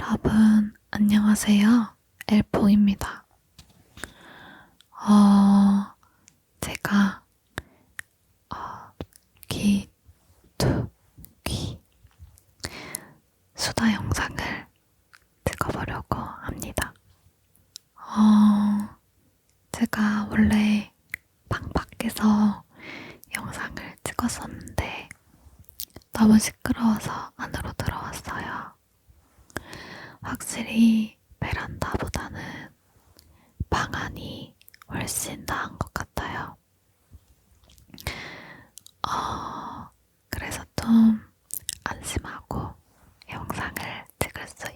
여러분, 안녕하세요. 엘포입니다. 제가, 귀, 두, 귀, 수다 영상을 찍어보려고 합니다. 제가 원래 방 밖에서 영상을 찍었었는데, 너무 시끄러워서 안으로 들어왔어요. 확실히 베란다보다는 방 안이 훨씬 나은 것 같아요. 그래서 좀 안심하고 영상을 찍을 수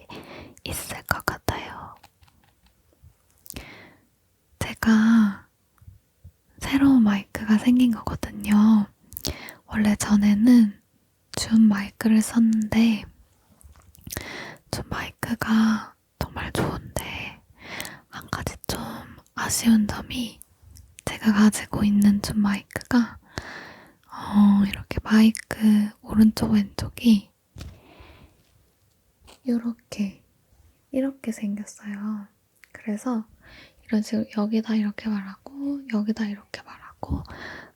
있을 것 같아요. 제가 새로운 마이크가 생긴 거거든요. 원래 전에는 줌 마이크를 썼는데 줌 마이크가 정말 좋은데 한 가지 좀 아쉬운 점이 제가 가지고 있는 줌 마이크가 이렇게 마이크 오른쪽 왼쪽이 이렇게 생겼어요. 그래서 이런 식으로 여기다 이렇게 말하고 여기다 이렇게 말하고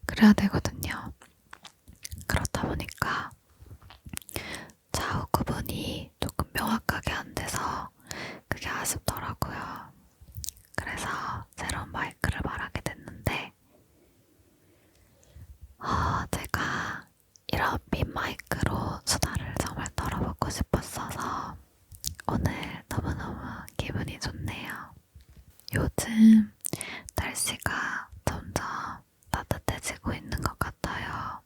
그래야 되거든요. 그렇다 보니까 좌우 구분이 조금 명확하게 안 돼서 그게 아쉽더라고요. 그래서 새로운 마이크를 말하게 됐는데 제가 이런 핀 마이크로 수다를 정말 떨어보고 싶었어서 오늘 너무너무 기분이 좋네요. 요즘 날씨가 점점 따뜻해지고 있는 것 같아요.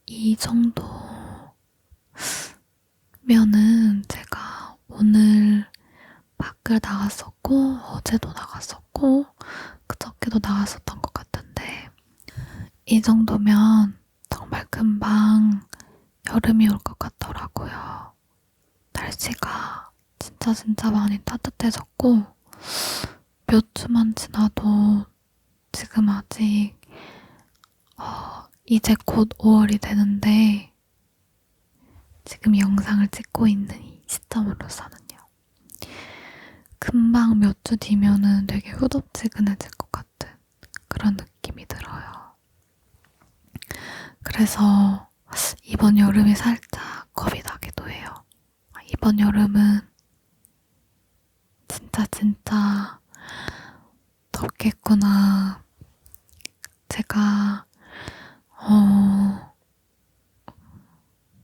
이 정도면은 제가 오늘 밖을 나갔었고 어제도 나갔었고 그저께도 나갔었던 것 같은데 이 정도면 정말 금방 여름이 올 것 같더라고요. 날씨가 진짜 많이 따뜻해졌고 몇 주만 지나도 지금 아직 이제 곧 5월이 되는데 지금 영상을 찍고 있는 이 시점으로서는요. 금방 몇 주 뒤면은 되게 후덥지근해질 것 같은 그런 느낌이 들어요. 그래서 이번 여름이 살짝 겁이 나기도 해요. 이번 여름은 진짜 덥겠구나. 제가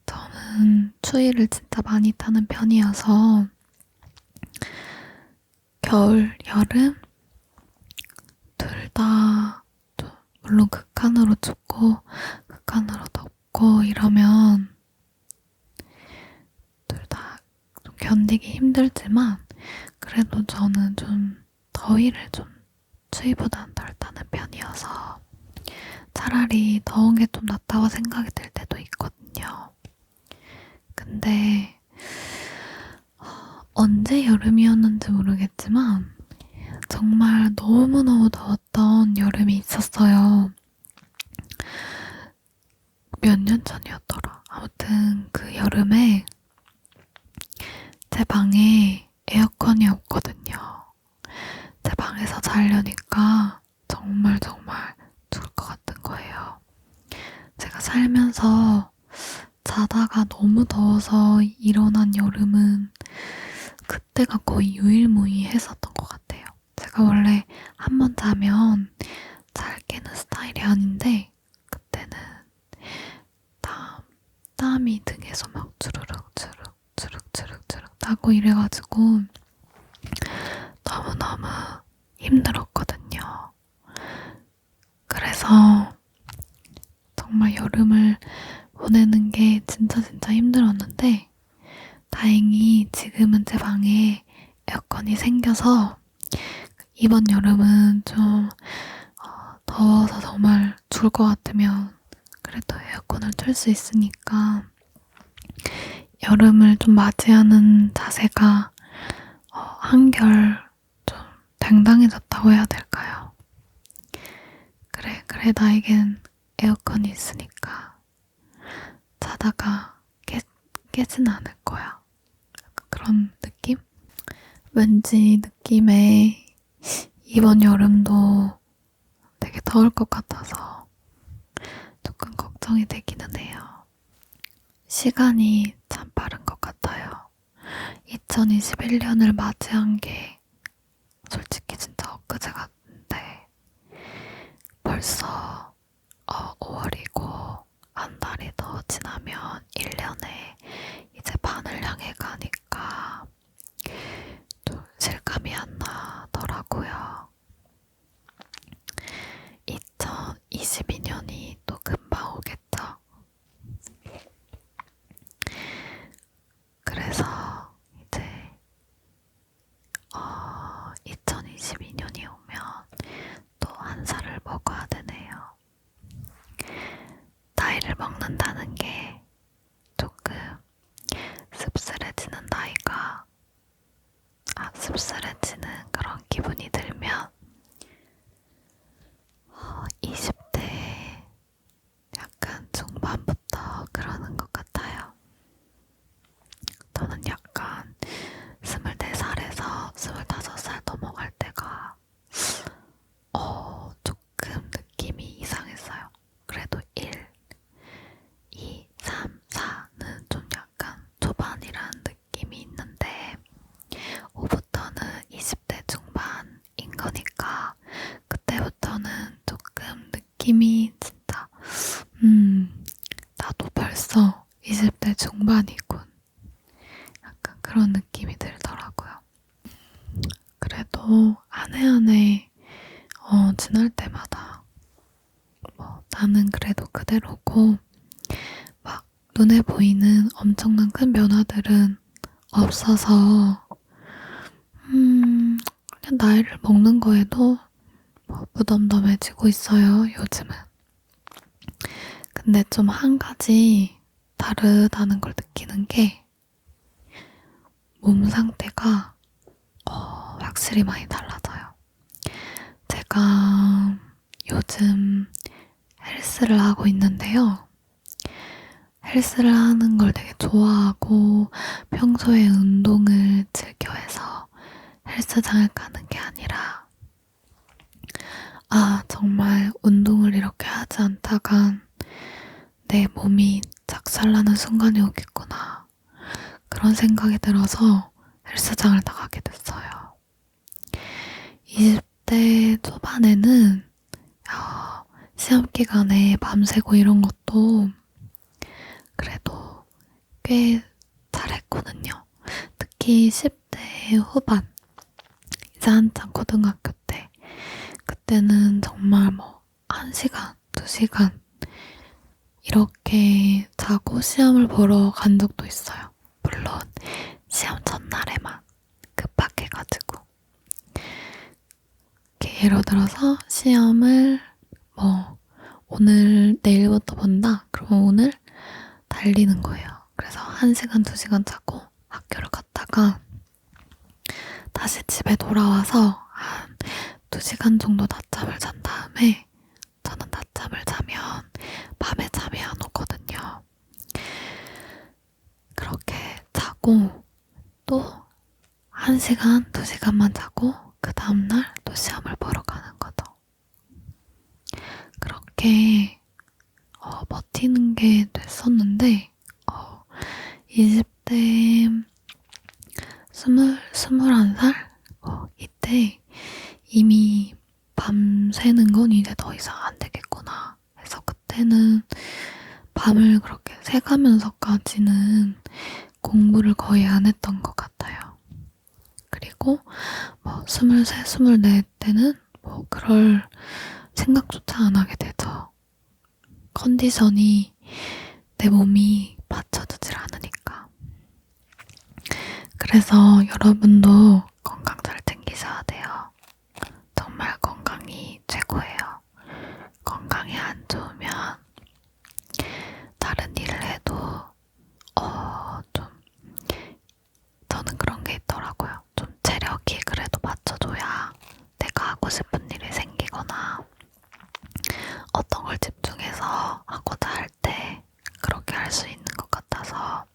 저는 추위를 진짜 많이 타는 편이어서 겨울, 여름 둘 다 물론 극한으로 춥고 극한으로 덥고 이러면 둘 다 좀 견디기 힘들지만 그래도 저는 좀 더위를 좀 추위보단 덜 타는 편이어서 차라리 더운 게 좀 낫다고 생각이 들 때도 있거든요. 근데 언제 여름이었는지 모르겠지만 정말 너무너무 더웠던 여름이 있었어요. 몇 년 전이었더라. 아무튼 그 여름에 제 방에 에어컨이 없거든요. 제 방에서 자려니까 정말 죽을 것 같은 거예요. 제가 살면서 자다가 너무 더워서 일어난 여름은 그때가 거의 유일무이했었던 것 같아요. 제가 원래 한 번 자면 잘 깨는 스타일이 아닌데 그때는 땀이 등에서 막 주룩 나고 이래가지고 너무너무 힘들었거든요. 그래서 정말 여름을 보내는 게 진짜 힘들었는데 다행히 지금은 제 방에 에어컨이 생겨서 이번 여름은 좀 더워서 정말 죽을 것 같으면 그래도 에어컨을 틀 수 있으니까 여름을 좀 맞이하는 자세가 한결 좀 당당해졌다고 해야 될까요? 그래 나에겐 에어컨이 있으니까 자다가 깨진 않을 거야. 그런 느낌? 왠지 느낌에 이번 여름도 되게 더울 것 같아서 조금 걱정이 되기는 해요. 시간이 참 빠른 것 같아요. 2021년을 맞이한 게 솔직히 진짜 엊그제 같은데 벌써 5월이고 한 달이 더 지나면 1년에 이제 반을 향해 가니까 좀 실감이 안 나더라고요. 2022년이 또 금방 오겠죠. 그래서 이제 2022년이 오면 또 한 살을 먹어야 되네요. 나이를 먹는다는 게 조금 씁쓸해지는 그런 기분이 들면 20대 약간 중반부터 그러는 것 같아요. 저는 약간 24살에서 25살 넘어갈 때가 조금 느낌이 이상했어요. 그래도 1, 2, 3, 4는 좀 약간 초반이라는 느낌이 있는데 5부터는 20대 중반인 거니까 그때부터는 조금 느낌이 진짜 나도 벌써 20대 중반이군. 약간 그런 느낌이 들더라고요. 그래도 한 해 한 해 지날 때마다 나는 그래도 그대로고 막 눈에 보이는 엄청난 큰 변화들은 없어서 그냥 나이를 먹는 거에도 무덤덤해지고 있어요, 요즘은. 근데 좀 한 가지 다르다는 걸 느끼는 게 몸 상태가 확실히 많이 달라져요. 제가 요즘 헬스를 하고 있는데요. 헬스를 하는 걸 되게 좋아하고 평소에 운동을 즐겨 해서 헬스장을 가는 게 아니라 정말 운동을 이렇게 하지 않다간 내 몸이 작살나는 순간이 오겠구나. 그런 생각이 들어서 헬스장을 나가게 됐어요. 20대 초반에는 시험 기간에 밤새고 이런 것도 그래도 꽤 잘했거든요. 특히 10대 후반, 이제 한창 고등학교 때, 그때는 정말 1시간, 2시간 이렇게 자고 시험을 보러 간 적도 있어요. 물론 시험 전날에만 급박해가지고. 예를 들어서 시험을 오늘 내일부터 본다? 그러면 오늘 달리는 거예요. 그래서 1시간, 2시간 자고 학교를 갔다가 다시 집에 돌아와서 한 2시간 정도 낮잠을 잔 다음에 저는 낮잠을 자면 밤에 잠이 안 오거든요. 그렇게 자고 또 1시간, 2시간만 자고 그 다음날 또 시험을 보러 가는 거죠. 그렇게 버티는 게 됐었는데 20대 21살? 이때 이미 밤새는 건 이제 더 이상 안 되겠구나. 그래서 그때는 밤을 그렇게 새가면서까지는 공부를 거의 안 했던 것 같아요. 그리고 23, 24 때는 그럴 생각조차 안 하게 되죠. 컨디션이 내 몸이 받쳐주질 않으니까. 그래서 여러분도 건강 잘 챙기셔야 돼요. 정말 건강이 최고예요. 건강이 안 좋으면 다른 일을 해도 좀 저는 그런 게 있더라고요. 좀 체력이 그래도 받쳐줘야 내가 하고 싶은 일이 생기거나 어떤 걸 집중해서 하고자 할 때 그렇게 할 수 있는 것 같아서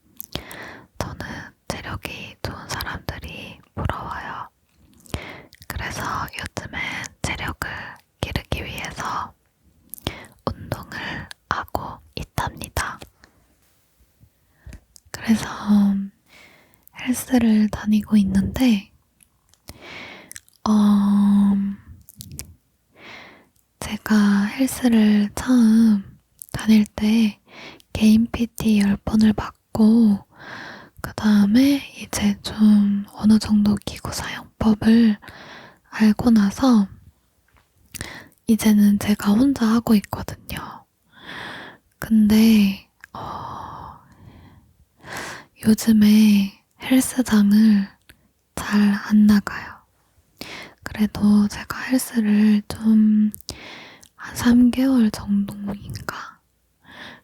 그래서 헬스를 다니고 있는데 제가 헬스를 처음 다닐 때 개인 PT 10번을 받고 그 다음에 이제 좀 어느 정도 기구 사용법을 알고 나서 이제는 제가 혼자 하고 있거든요. 근데 요즘에 헬스장을 잘 안 나가요. 그래도 제가 헬스를 좀 한 3개월 정도인가?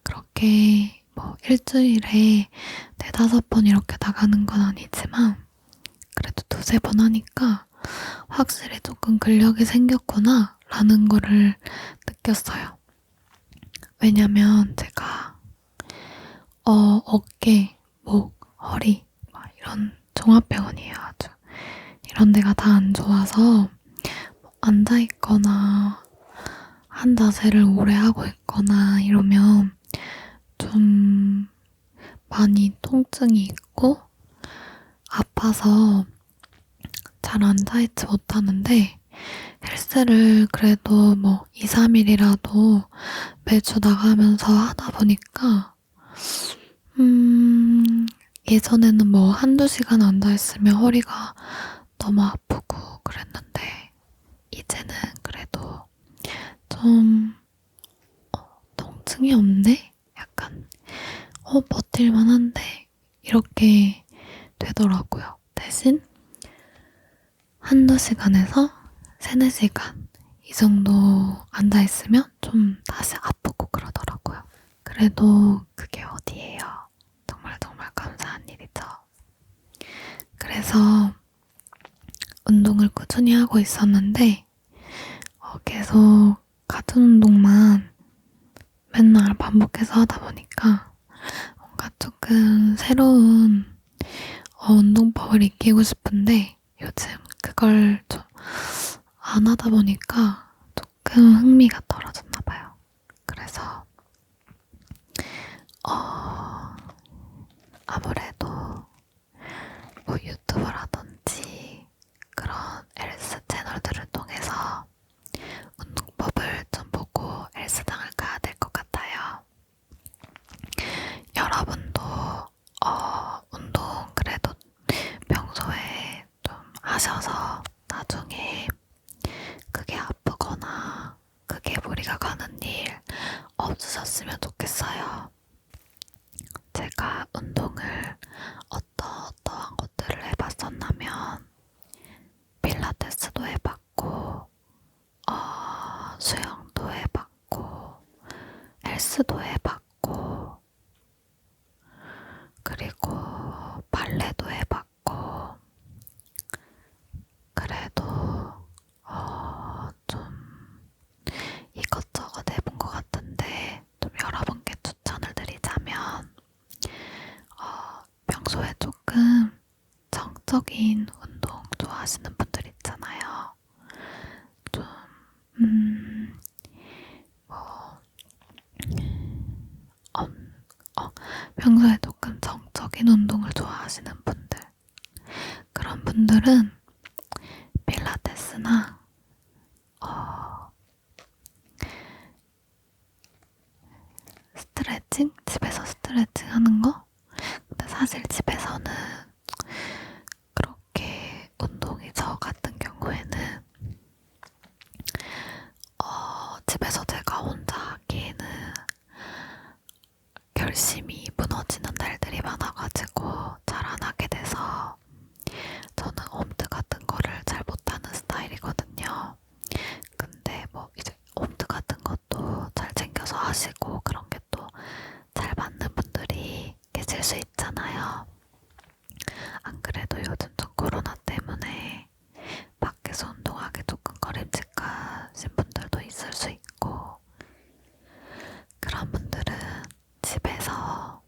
그렇게 뭐 일주일에 4-5번 이렇게 나가는 건 아니지만 그래도 2-3번 하니까 확실히 조금 근력이 생겼구나 라는 거를 느꼈어요. 왜냐면 제가 어깨, 목, 허리 막 이런 종합병원이에요. 아주 이런 데가 다 안 좋아서 앉아있거나 한 자세를 오래 하고 있거나 이러면 좀 많이 통증이 있고 아파서 잘 앉아있지 못하는데 헬스를 그래도 뭐 2-3일이라도 매주 나가면서 하다 보니까 예전에는 뭐 1-2시간 앉아있으면 허리가 너무 아프고 그랬는데 이제는 그래도 좀 통증이 없네? 약간 버틸만 한데 이렇게 되더라고요. 대신 1-2시간에서 3-4시간 이 정도 앉아있으면 좀 다시 아프고 그러더라고요. 그래도 그게 어디예요. 정말 정말 감사한 일이죠. 그래서 운동을 꾸준히 하고 있었는데 계속 같은 운동만 맨날 반복해서 하다 보니까 뭔가 조금 새로운 운동법을 익히고 싶은데 요즘 그걸 좀 안 하다 보니까 조금 흥미가 떨어졌나 봐요. 그래서 아무래도 뭐 유튜버라든지 그런 헬스 채널들을 통해서 운동법을 좀 보고 헬스장을 가야 될 것 같아요. 여러분도 운동 그래도 평소에 좀 하셔서 나중에 그게 아프거나 그게 무리가 가는 일 없으셨으면 좋겠어요. 제가 운동을 어떠한 것들을 해봤었냐면 필라테스도 해봤고 수영도 해봤고 헬스도 해봤고 그리고 발레도 해봤고 그래도 좀 이것저것 해본 것 같은데 좀 여러분께 추천을 드리자면 평소에 조금 정적인 운동 좋아하시는 분들 있잖아요. 좀 뭐 평소에 조금 정적인 운동을 좋아하시는 분들 그런 분들은 필라테스나 스트레칭? 집에서 스트레칭 하는 거? 근데 사실 집에서는 그렇게 운동이 저 같은 경우에는 집에서 제가 혼자 하기에는 결심이 무너지는 날들이 많아가지고 잘 안 하게 돼서 저는 홈트 같은 거를 잘 못하는 스타일이거든요. 근데 뭐 이제 홈트 같은 것도 잘 챙겨서 하시고 그런 게 또 잘 맞는 분들이 계실 수 있잖아요. 안 그래도 요즘 좀 코로나 때문에 밖에서 운동하기 조금 꺼림칙하신 분들도 있을 수 있고 그런 분들은 집에서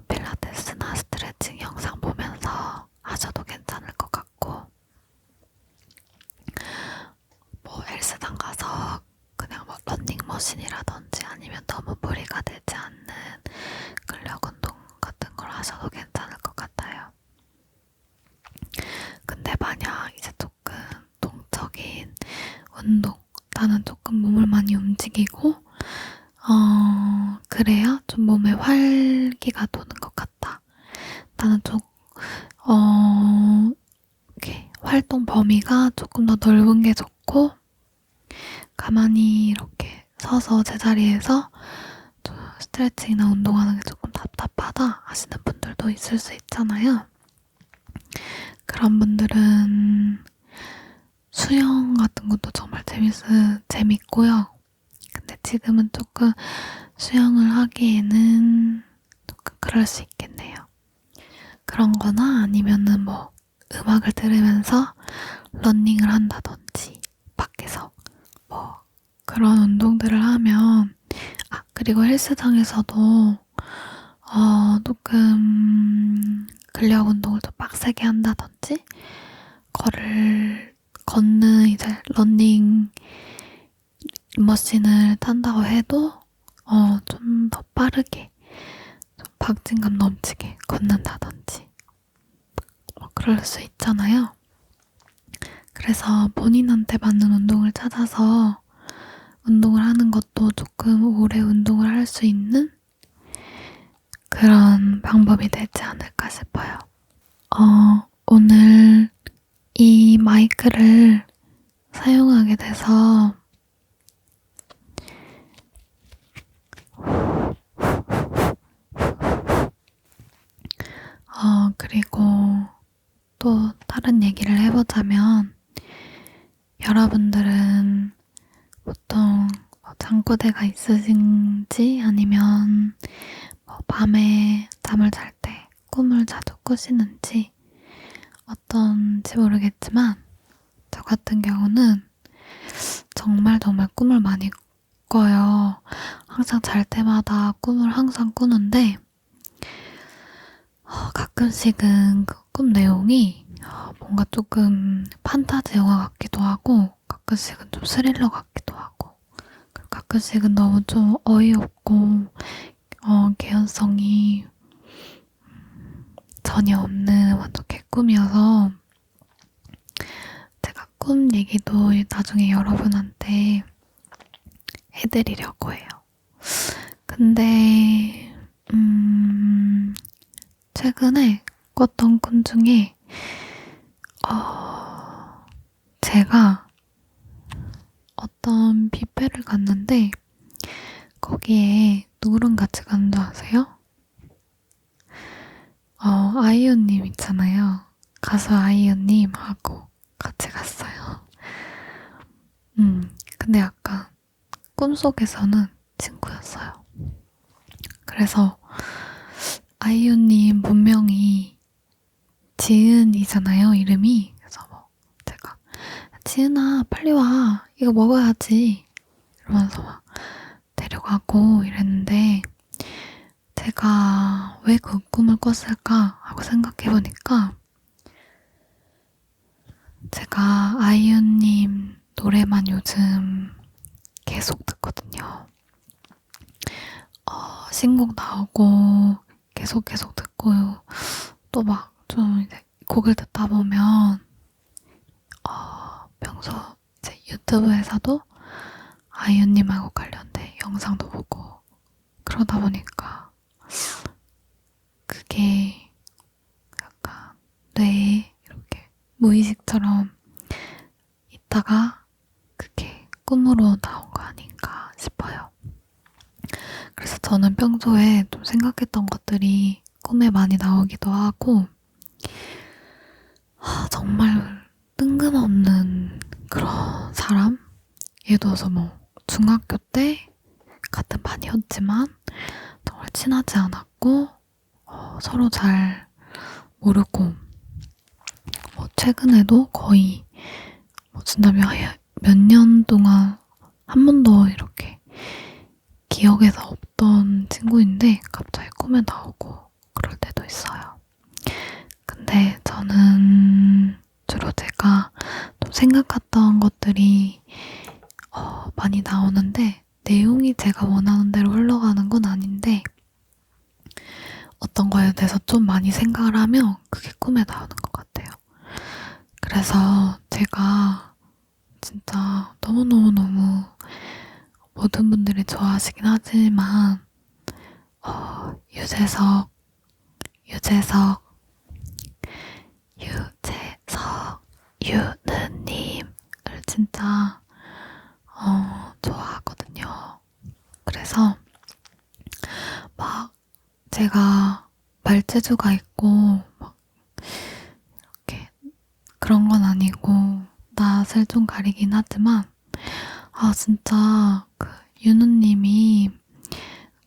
필라테스나 스트레칭 영상 보면서 하셔도 괜찮을 것 같고 뭐 헬스장 가서 그냥 뭐 러닝머신이라든지 아니면 너무 무리가 되지 않는 근력 운동 같은 걸 일단은 이렇게 활동 범위가 조금 더 넓은 게 좋고, 가만히 이렇게 서서 제자리에서 좀 스트레칭이나 운동하는 게 조금 답답하다 하시는 분들도 있을 수 있잖아요. 그런 분들은 수영 같은 것도 정말 재밌고요. 근데 지금은 조금 수영을 하기에는 조금 그럴 수 있겠네요. 그런 거나 아니면은 뭐 음악을 들으면서 러닝을 한다든지 밖에서 뭐 그런 운동들을 하면, 그리고 헬스장에서도 조금 근력 운동을 좀 빡세게 한다든지 걷는 이제 러닝 머신을 탄다고 해도 좀 더 빠르게 좀 박진감 넘치게 걷는다든지 뭐 그럴 수 있잖아요. 그래서 본인한테 맞는 운동을 찾아서 운동을 하는 것도 조금 오래 운동을 할 수 있는 그런 방법이 되지 않을까 싶어요. 오늘 이 마이크를 사용하게 돼서 그리고 또 다른 얘기를 해보자면, 여러분들은 보통 잠꼬대가 있으신지 아니면 밤에 잠을 잘 때 꿈을 자주 꾸시는지 어떤지 모르겠지만, 저 같은 경우는 정말 꿈을 많이 꿔요. 항상 잘 때마다 꿈을 항상 꾸는데, 가끔씩은 그 꿈 내용이 뭔가 조금 판타지 영화 같기도 하고, 가끔씩은 좀 스릴러 같기도 하고, 그리고 가끔씩은 너무 좀 어이없고 개연성이 전혀 없는 완전 개꿈이어서, 제가 꿈 얘기도 나중에 여러분한테 해드리려고 해요. 근데 최근에 꿨던 꿈 중에 제가 어떤 뷔페를 갔는데 거기에 누구랑 같이 간 줄 아세요? 아이유님 있잖아요. 가수 아이유님하고 같이 갔어요. 근데 약간 꿈속에서는 친구였어요. 그래서 아이유님 본명이 지은이잖아요, 이름이. 그래서 제가 지은아 빨리 와, 이거 먹어야지 이러면서 데려가고 이랬는데, 제가 왜 그 꿈을 꿨을까 하고 생각해보니까, 제가 아이유님 노래만 요즘 계속 듣거든요. 신곡 나오고 계속 듣고요. 또 좀 이제 곡을 듣다 보면 평소 제 유튜브에서도 아이유님하고 관련된 영상도 보고, 그러다 보니까 그게 약간 뇌에 이렇게 무의식처럼 있다가 그게 꿈으로 나온 거 아닌가 싶어요. 그래서 저는 평소에 좀 생각했던 것들이 꿈에 많이 나오기도 하고, 정말 뜬금없는 그런 사람? 예를 들어서 중학교 때 같은 반이었지만 정말 친하지 않았고 서로 잘 모르고, 최근에도 거의 진짜 몇 년 동안 한 번도 이렇게 기억에서 없던 친구인데 갑자기 꿈에 나오고 그럴 때도 있어요. 근데 저는 주로 제가 좀 생각했던 것들이 많이 나오는데, 내용이 제가 원하는 대로 흘러가는 건 아닌데 어떤 거에 대해서 좀 많이 생각을 하면 그게 꿈에 나오는 것 같아요. 그래서 제가 진짜 너무너무 모든 분들이 좋아하시긴 하지만 유재석 유느님을 진짜 좋아하거든요. 그래서 막 제가 말재주가 있고 막 이렇게 그런 건 아니고 낯을 좀 가리긴 하지만 진짜 그 유느님이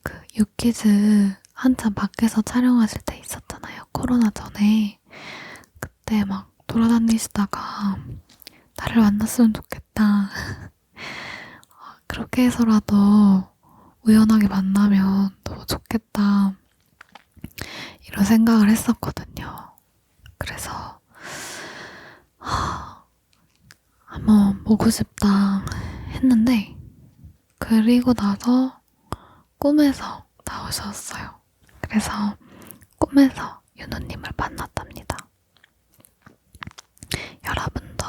그 유키즈 한참 밖에서 촬영하실 때 있었잖아요. 코로나 전에. 그때 막 돌아다니시다가 나를 만났으면 좋겠다. 그렇게 해서라도 우연하게 만나면 너무 좋겠다. 이런 생각을 했었거든요. 그래서 한번 보고 싶다 했는데 그리고 나서 꿈에서 나오셨어요. 그래서 꿈에서 윤호님을 만났답니다. 여러분도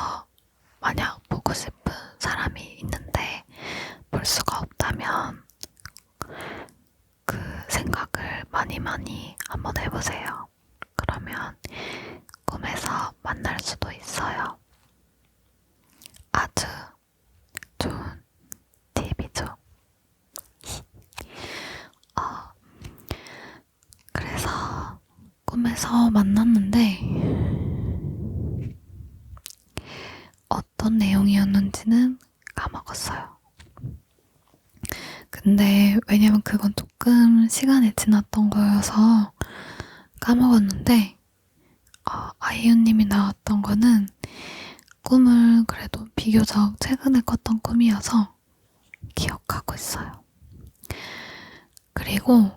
만약 보고 싶은 사람이 있는데 볼 수가 없다면 그 생각을 많이 한번 해보세요. 그러면 꿈에서 만날 수도 있어요. 아주 좋은 팁이죠. 그래서 꿈에서 만났는데 어떤 내용이었는지는 까먹었어요. 근데 왜냐면 그건 조금 시간이 지났던 거여서 까먹었는데 아이유님이 나왔던 거는 꿈을 그래도 비교적 최근에 꿨던 꿈이어서 기억하고 있어요. 그리고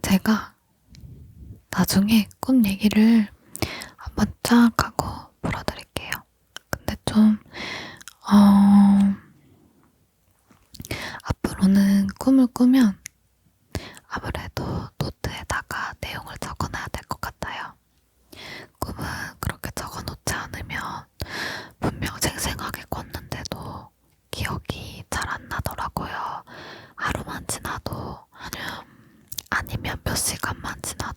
제가 나중에 꿈 얘기를 한번 쫙 하고 풀어드릴게요. 근데 좀 앞으로는 꿈을 꾸면 아무래도 노트에다가 내용을 적어놔야 될 것 같아요. 꿈은 그렇게 적어놓지 않으면 분명 생생하게 꿨는데도 기억이 잘 안 나더라고요. 하루만 지나도 아니면 몇 시간만 지나도